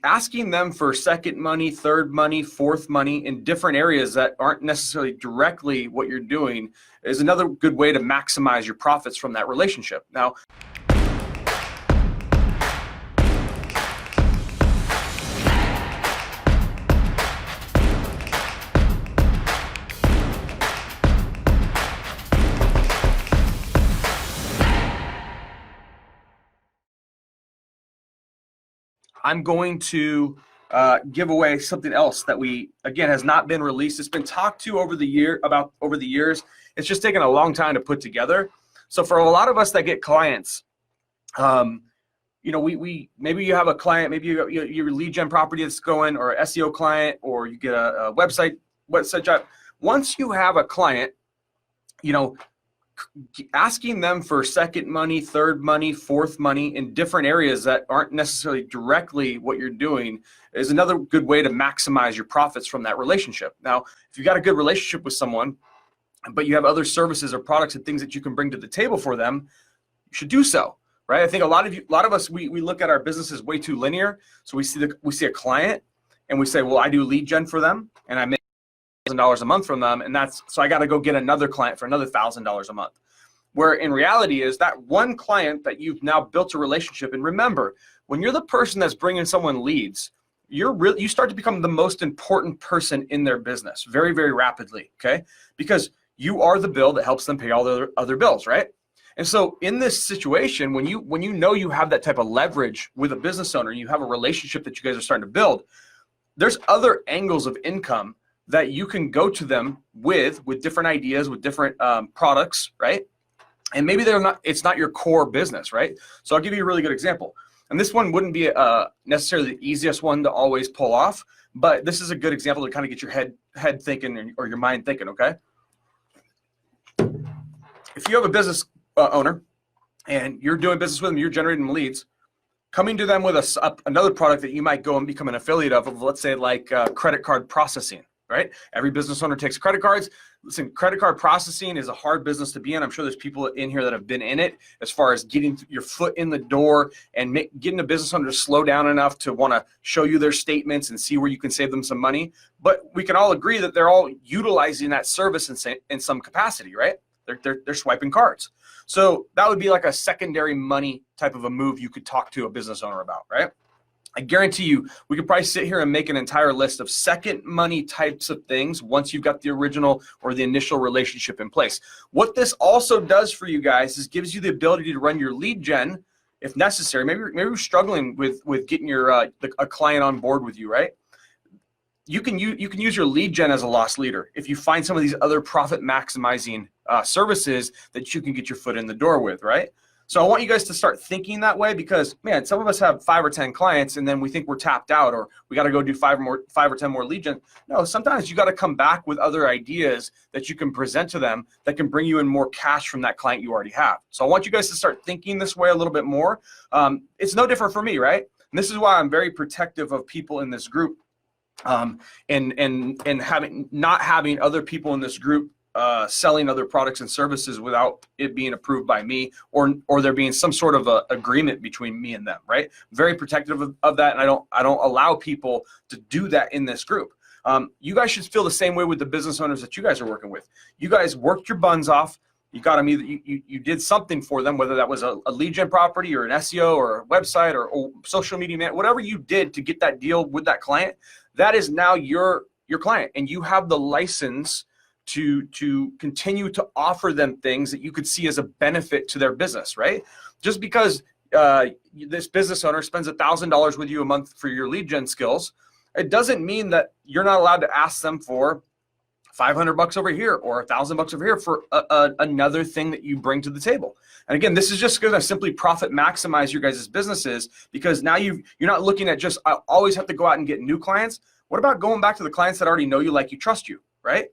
asking them for second money, third money, fourth money in different areas that aren't necessarily directly what you're doing is another good way to maximize your profits from that relationship. Now, I'm going to give away something else that again, has not been released. It's been talked to over the years. It's just taken a long time to put together. So for a lot of us that get clients, we maybe you have a client, maybe you your lead gen property that's going, or SEO client, or you get a website job. Once you have a client, asking them for second money, third money, fourth money in different areas that aren't necessarily directly what you're doing is another good way to maximize your profits from that relationship. Now, if you've got a good relationship with someone, but you have other services or products and things that you can bring to the table for them, you should do so, right? I think a lot of us, we look at our businesses way too linear. So we see a client and we say, well, I do lead gen for them and I make $1,000 a month from them, and so I got to go get another client for another $1,000 a month. Where in reality is that one client that you've now built a relationship. And remember, when you're the person that's bringing someone leads, you start to become the most important person in their business very, very rapidly, okay? Because you are the bill that helps them pay all their other bills, right? And so in this situation, when you know you have that type of leverage with a business owner, you have a relationship that you guys are starting to build, there's other angles of income that you can go to them with different ideas, with different products, right? And maybe it's not your core business, right? So I'll give you a really good example. And this one wouldn't be necessarily the easiest one to always pull off, but this is a good example to kind of get your head thinking or your mind thinking, okay? If you have a business owner and you're doing business with them, you're generating leads, coming to them with another product that you might go and become an affiliate of let's say like credit card processing, right? Every business owner takes credit cards. Listen, credit card processing is a hard business to be in. I'm sure there's people in here that have been in it as far as getting your foot in the door and getting a business owner to slow down enough to want to show you their statements and see where you can save them some money. But we can all agree that they're all utilizing that service in some capacity, right? They're swiping cards. So that would be like a secondary money type of a move you could talk to a business owner about, right? I guarantee you, we could probably sit here and make an entire list of second money types of things once you've got the original or the initial relationship in place. What this also does for you guys is gives you the ability to run your lead gen if necessary. Maybe you're struggling with getting a client on board with you, right? You can use your lead gen as a loss leader if you find some of these other profit maximizing services that you can get your foot in the door with, right? So I want you guys to start thinking that way because, man, some of us have 5 or 10 clients and then we think we're tapped out or we got to go do 5 or 10 more lead gen. No, sometimes you got to come back with other ideas that you can present to them that can bring you in more cash from that client you already have. So I want you guys to start thinking this way a little bit more. It's no different for me, right? And this is why I'm very protective of people in this group and not having other people in this group selling other products and services without it being approved by me or there being some sort of a agreement between me and them, right? Very protective of that, and I don't allow people to do that in this group. You guys should feel the same way with the business owners that you guys are working with. You guys worked your buns off. You got them you did something for them, whether that was a lead gen property or an SEO or a website or social media, man, whatever you did to get that deal with that client, that is now your client, and you have the license to continue to offer them things that you could see as a benefit to their business, right? Just because this business owner spends $1,000 with you a month for your lead gen skills, it doesn't mean that you're not allowed to ask them for $500 over here or $1,000 over here for another thing that you bring to the table. And again, this is just going to simply profit maximize your guys' businesses because now you're not looking at just, I always have to go out and get new clients. What about going back to the clients that already know you, like you, trust you, right?